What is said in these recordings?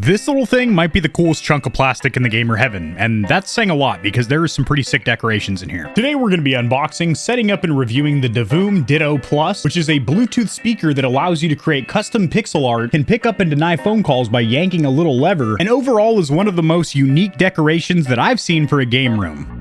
This little thing might be the coolest chunk of plastic in the gamer heaven, and that's saying a lot because there is some pretty sick decorations in here. Today we're going to be unboxing, setting up, and reviewing the Divoom Ditoo Plus, which is a Bluetooth speaker that allows you to create custom pixel art, can pick up and deny phone calls by yanking a little lever, and overall is one of the most unique decorations that I've seen for a game room.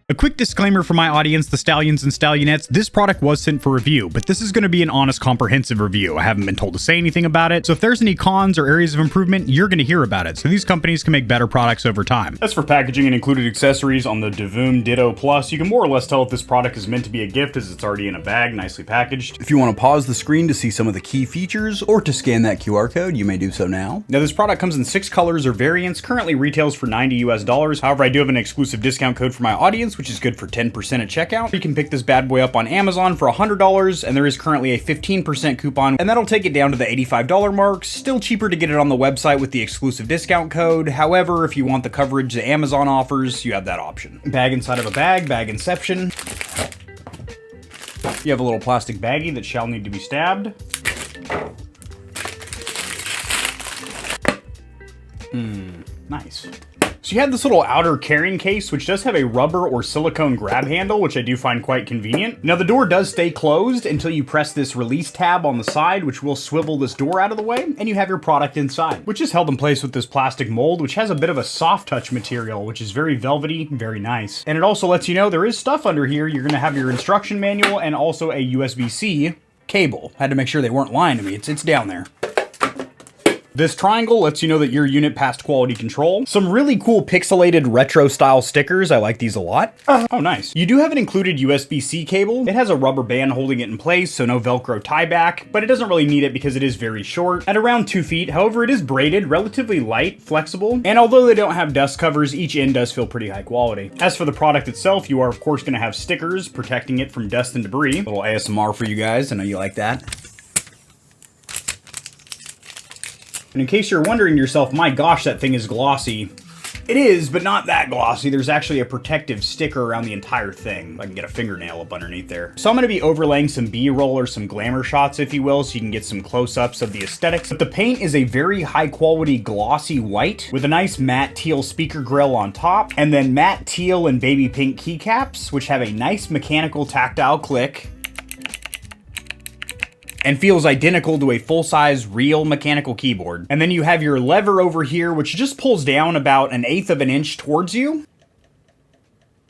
A quick disclaimer for my audience, the Stallions and Stallionettes, this product was sent for review, but this is going to be an honest, comprehensive review. I haven't been told to say anything about it, so if there's any cons or areas of improvement, you're going to hear about it, so these companies can make better products over time. As for packaging and included accessories on the Divoom Ditoo Plus, you can more or less tell if this product is meant to be a gift as it's already in a bag, nicely packaged. If you want to pause the screen to see some of the key features or to scan that QR code, you may do so now. Now this product comes in 6 colors or variants, currently retails for $90 US. However, I do have an exclusive discount code for my audience, which is good for 10% at checkout. You can pick this bad boy up on Amazon for $100, and there is currently a 15% coupon, and that'll take it down to the $85 mark. Still cheaper to get it on the website with the exclusive discount code. However, if you want the coverage that Amazon offers, you have that option. Bag inside of a bag, bag inception. You have a little plastic baggie that shall need to be stabbed. Nice. So you have this little outer carrying case, which does have a rubber or silicone grab handle, which I do find quite convenient. Now the door does stay closed until you press this release tab on the side, which will swivel this door out of the way, and you have your product inside, which is held in place with this plastic mold, which has a bit of a soft touch material, which is very velvety, very nice. And it also lets you know there is stuff under here. You're gonna have your instruction manual and also a USB-C cable. Had to make sure they weren't lying to me. It's down there. This triangle lets you know that your unit passed quality control. Some really cool pixelated retro style stickers. I like these a lot. Oh, nice. You do have an included USB-C cable. It has a rubber band holding it in place, so no Velcro tie back, but it doesn't really need it because it is very short, at around 2 feet. However, it is braided, relatively light, flexible, and although they don't have dust covers, each end does feel pretty high quality. As for the product itself, you are of course gonna have stickers protecting it from dust and debris. A little ASMR for you guys, I know you like that. And in case you're wondering to yourself, my gosh, that thing is glossy. It is, but not that glossy. There's actually a protective sticker around the entire thing. I can get a fingernail up underneath there. So I'm gonna be overlaying some B-roll or some glamour shots, if you will, so you can get some close-ups of the aesthetics. But the paint is a very high quality glossy white with a nice matte teal speaker grill on top, and then matte teal and baby pink keycaps, which have a nice mechanical tactile click, and feels identical to a full-size real mechanical keyboard. And then you have your lever over here, which just pulls down about 1/8 of an inch towards you.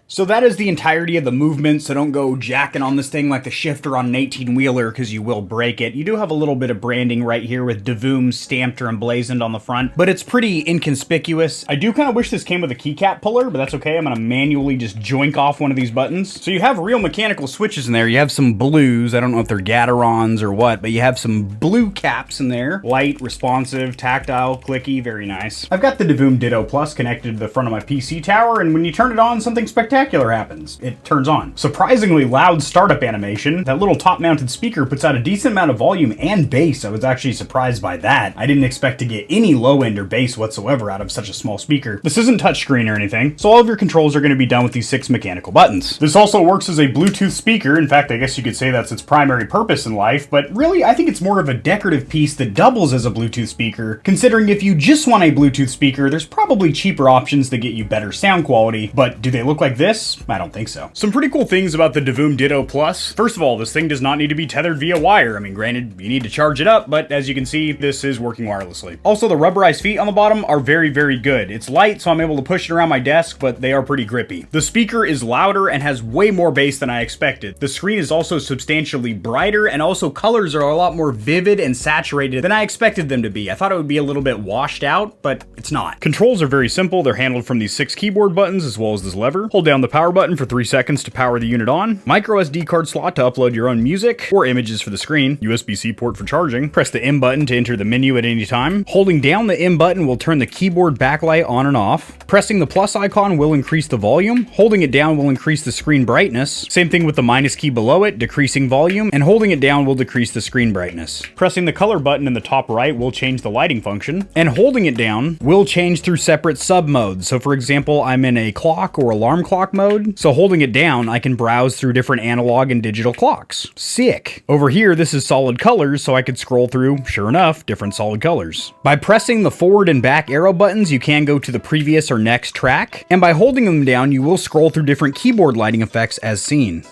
So that is the entirety of the movement, so don't go jacking on this thing like the shifter on an 18-wheeler because you will break it. You do have a little bit of branding right here with Divoom stamped or emblazoned on the front, but it's pretty inconspicuous. I do kind of wish this came with a keycap puller, but that's okay. I'm going to manually just joink off one of these buttons. So you have real mechanical switches in there. You have some blues. I don't know if they're Gatorons or what, but you have some blue caps in there. Light, responsive, tactile, clicky, very nice. I've got the Divoom Ditoo Plus connected to the front of my PC tower, and when you turn it on, something spectacular happens. It turns on. Surprisingly loud startup animation. That little top-mounted speaker puts out a decent amount of volume and bass. I was actually surprised by that. I didn't expect to get any low end or bass whatsoever out of such a small speaker. This isn't touchscreen or anything, so all of your controls are going to be done with these 6 mechanical buttons. This also works as a Bluetooth speaker. In fact, I guess you could say that's its primary purpose in life, but really I think it's more of a decorative piece that doubles as a Bluetooth speaker, considering if you just want a Bluetooth speaker, there's probably cheaper options that get you better sound quality, but do they look like this? I don't think so. Some pretty cool things about the Divoom Ditoo Plus. First of all, this thing does not need to be tethered via wire. I mean, granted, you need to charge it up, but as you can see, this is working wirelessly. Also, the rubberized feet on the bottom are very, very good. It's light, so I'm able to push it around my desk, but they are pretty grippy. The speaker is louder and has way more bass than I expected. The screen is also substantially brighter, and also colors are a lot more vivid and saturated than I expected them to be. I thought it would be a little bit washed out, but it's not. Controls are very simple. They're handled from these 6 keyboard buttons as well as this lever. Hold down the power button for 3 seconds to power the unit on. Micro SD card slot to upload your own music or images for the screen. USB-C port for charging. Press the M button to enter the menu at any time. Holding down the M button will turn the keyboard backlight on and off. Pressing the plus icon will increase the volume. Holding it down will increase the screen brightness. Same thing with the minus key below it, decreasing volume, and holding it down will decrease the screen brightness. Pressing the color button in the top right will change the lighting function, and holding it down will change through separate sub modes. So for example, I'm in a clock or alarm clock clock mode. So holding it down, I can browse through different analog and digital clocks. Sick. Over here, this is solid colors, so I could scroll through, sure enough, different solid colors. By pressing the forward and back arrow buttons, you can go to the previous or next track, and by holding them down, you will scroll through different keyboard lighting effects as seen.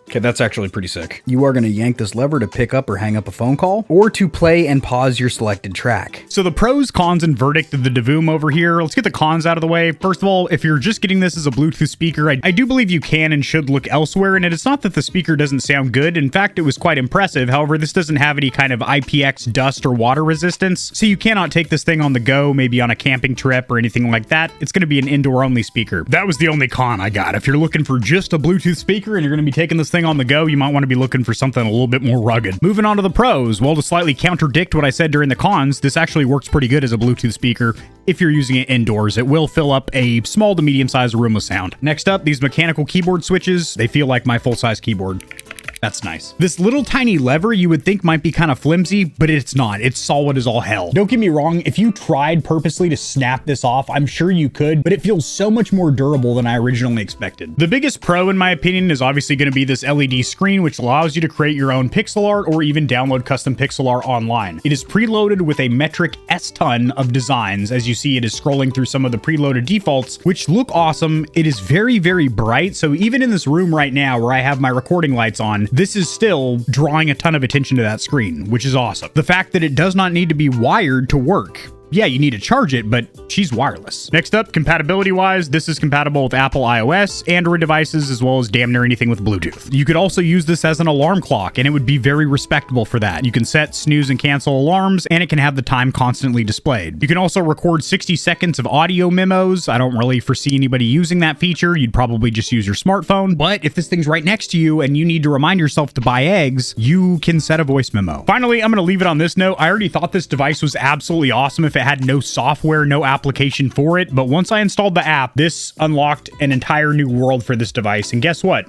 Okay, that's actually pretty sick. You are going to yank this lever to pick up or hang up a phone call, or to play and pause your selected track. So the pros, cons, and verdict of the Divoom over here. Let's get the cons out of the way. First of all, if you're just getting this as a Bluetooth speaker, I do believe you can and should look elsewhere, and it's not that the speaker doesn't sound good. In fact, it was quite impressive. However, this doesn't have any kind of IPX dust or water resistance, so you cannot take this thing on the go, maybe on a camping trip or anything like that. It's going to be an indoor-only speaker. That was the only con I got. If you're looking for just a Bluetooth speaker and you're going to be taking this thing on the go, you might want to be looking for something a little bit more rugged. Moving on to the pros. Well, to slightly contradict what I said during the cons, this actually works pretty good as a Bluetooth speaker. If you're using it indoors, it will fill up a small to medium-sized room with sound. Next up, these mechanical keyboard switches. They feel like my full-size keyboard. That's nice. This little tiny lever you would think might be kind of flimsy, but it's not. It's solid as all hell. Don't get me wrong, if you tried purposely to snap this off, I'm sure you could, but it feels so much more durable than I originally expected. The biggest pro, in my opinion, is obviously going to be this LED screen, which allows you to create your own pixel art or even download custom pixel art online. It is preloaded with a metric S-ton of designs. As you see, it is scrolling through some of the preloaded defaults, which look awesome. It is very, very bright. So even in this room right now where I have my recording lights on, this is still drawing a ton of attention to that screen, which is awesome. The fact that it does not need to be wired to work. Yeah, you need to charge it, but she's wireless. Next up, compatibility-wise, this is compatible with Apple iOS, Android devices, as well as damn near anything with Bluetooth. You could also use this as an alarm clock, and it would be very respectable for that. You can set snooze and cancel alarms, and it can have the time constantly displayed. You can also record 60 seconds of audio memos. I don't really foresee anybody using that feature. You'd probably just use your smartphone, but if this thing's right next to you and you need to remind yourself to buy eggs, you can set a voice memo. Finally, I'm going to leave it on this note. I already thought this device was absolutely awesome if it had no software, no application for it. But once I installed the app, this unlocked an entire new world for this device. And guess what?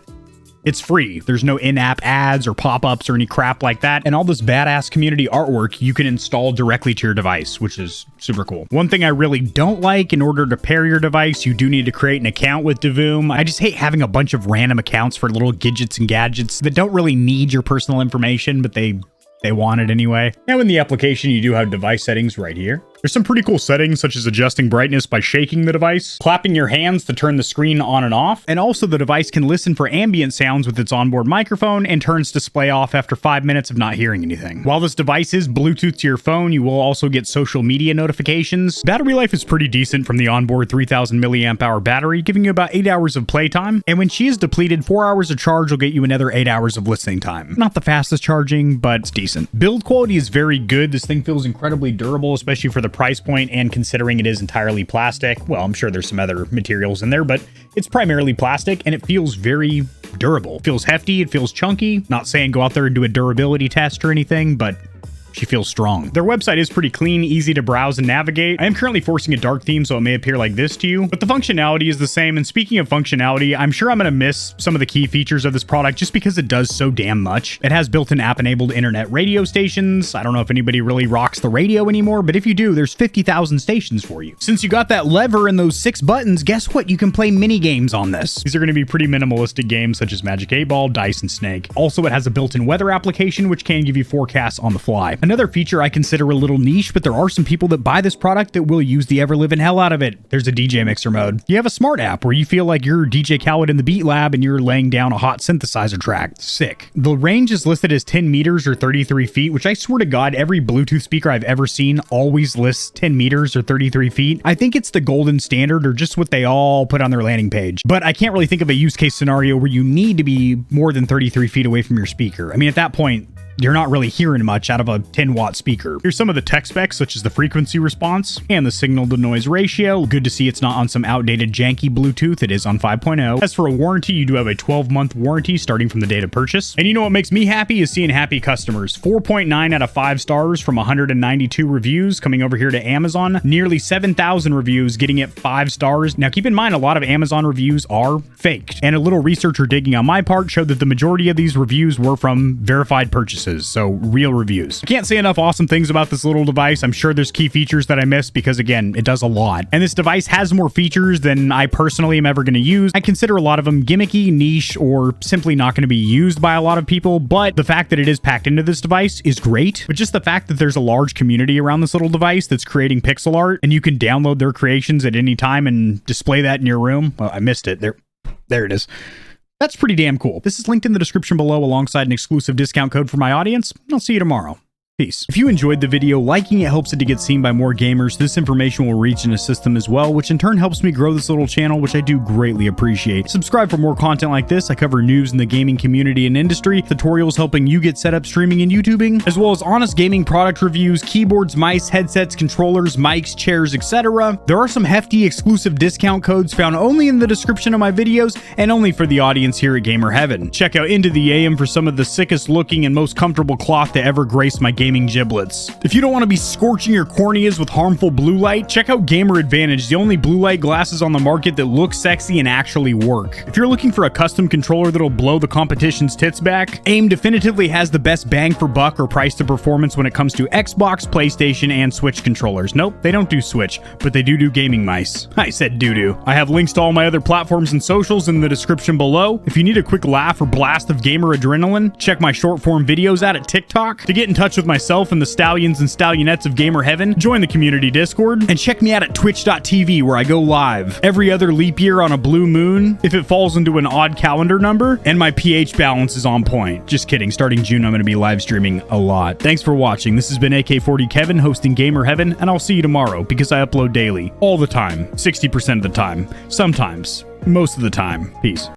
It's free. There's no in-app ads or pop-ups or any crap like that. And all this badass community artwork you can install directly to your device, which is super cool. One thing I really don't like, in order to pair your device, you do need to create an account with Divoom. I just hate having a bunch of random accounts for little gadgets and gadgets that don't really need your personal information, but they want it anyway. Now in the application, you do have device settings right here. There's some pretty cool settings, such as adjusting brightness by shaking the device, clapping your hands to turn the screen on and off, and also the device can listen for ambient sounds with its onboard microphone and turns display off after 5 minutes of not hearing anything. While this device is Bluetooth to your phone, you will also get social media notifications. Battery life is pretty decent from the onboard 3000 milliamp hour battery, giving you about 8 hours of playtime, and when she is depleted, 4 hours of charge will get you another 8 hours of listening time. Not the fastest charging, but it's decent. Build quality is very good. This thing feels incredibly durable, especially for the price point, and considering it is entirely plastic. Well, I'm sure there's some other materials in there, but it's primarily plastic, and it feels very durable. It feels hefty, it feels chunky. Not saying go out there and do a durability test or anything, but she feels strong. Their website is pretty clean, easy to browse and navigate. I am currently forcing a dark theme, so it may appear like this to you, but the functionality is the same. And speaking of functionality, I'm sure I'm going to miss some of the key features of this product just because it does so damn much. It has built-in app-enabled internet radio stations. I don't know if anybody really rocks the radio anymore, but if you do, there's 50,000 stations for you. Since you got that lever and those 6 buttons, guess what? You can play mini games on this. These are going to be pretty minimalistic games such as Magic 8 Ball, Dice, and Snake. Also, it has a built-in weather application, which can give you forecasts on the fly. Another feature I consider a little niche, but there are some people that buy this product that will use the ever-living hell out of it. There's a DJ mixer mode. You have a smart app where you feel like you're DJ Khaled in the Beat Lab and you're laying down a hot synthesizer track. Sick. The range is listed as 10 meters or 33 feet, which I swear to God, every Bluetooth speaker I've ever seen always lists 10 meters or 33 feet. I think it's the golden standard, or just what they all put on their landing page. But I can't really think of a use case scenario where you need to be more than 33 feet away from your speaker. I mean, at that point, you're not really hearing much out of a 10-watt speaker. Here's some of the tech specs, such as the frequency response and the signal-to-noise ratio. Good to see it's not on some outdated janky Bluetooth. It is on 5.0. As for a warranty, you do have a 12-month warranty starting from the date of purchase. And you know what makes me happy is seeing happy customers. 4.9 out of 5 stars from 192 reviews coming over here to Amazon. Nearly 7,000 reviews, getting it 5 stars. Now, keep in mind, a lot of Amazon reviews are faked. And a little researcher digging on my part showed that the majority of these reviews were from verified purchases. sources, so real reviews. I can't say enough awesome things about this little device. I'm sure there's key features that I missed because, again, it does a lot. And this device has more features than I personally am ever going to use. I consider a lot of them gimmicky, niche, or simply not going to be used by a lot of people, but the fact that it is packed into this device is great. But just the fact that there's a large community around this little device that's creating pixel art, and you can download their creations at any time and display that in your room. Well, I missed it. There it is. That's pretty damn cool. This is linked in the description below alongside an exclusive discount code for my audience. I'll see you tomorrow. Peace. If you enjoyed the video, liking it helps it to get seen by more gamers. This information will reach and assist them as well, which in turn helps me grow this little channel, which I do greatly appreciate. Subscribe for more content like this. I cover news in the gaming community and industry, tutorials helping you get set up streaming and YouTubing, as well as honest gaming product reviews, keyboards, mice, headsets, controllers, mics, chairs, etc. There are some hefty exclusive discount codes found only in the description of my videos and only for the audience here at Gamer Heaven. Check out Into the AM for some of the sickest looking and most comfortable cloth to ever grace my gaming giblets. If you don't want to be scorching your corneas with harmful blue light, check out Gamer Advantage, the only blue light glasses on the market that look sexy and actually work. If you're looking for a custom controller that'll blow the competition's tits back, AIM definitively has the best bang for buck or price to performance when it comes to Xbox, PlayStation, and Switch controllers. Nope, they don't do Switch, but they do gaming mice. I said doo-doo. I have links to all my other platforms and socials in the description below. If you need a quick laugh or blast of gamer adrenaline, check my short form videos out at TikTok. To get in touch with myself and the Stallions and Stallionettes of Gamer Heaven, join the community Discord, and check me out at twitch.tv where I go live every other leap year on a blue moon if it falls into an odd calendar number, and my pH balance is on point. Just kidding, starting June I'm going to be live streaming a lot. Thanks for watching. This has been AK40 Kevin hosting Gamer Heaven, and I'll see you tomorrow because I upload daily, all the time, 60% of the time, sometimes, most of the time. Peace.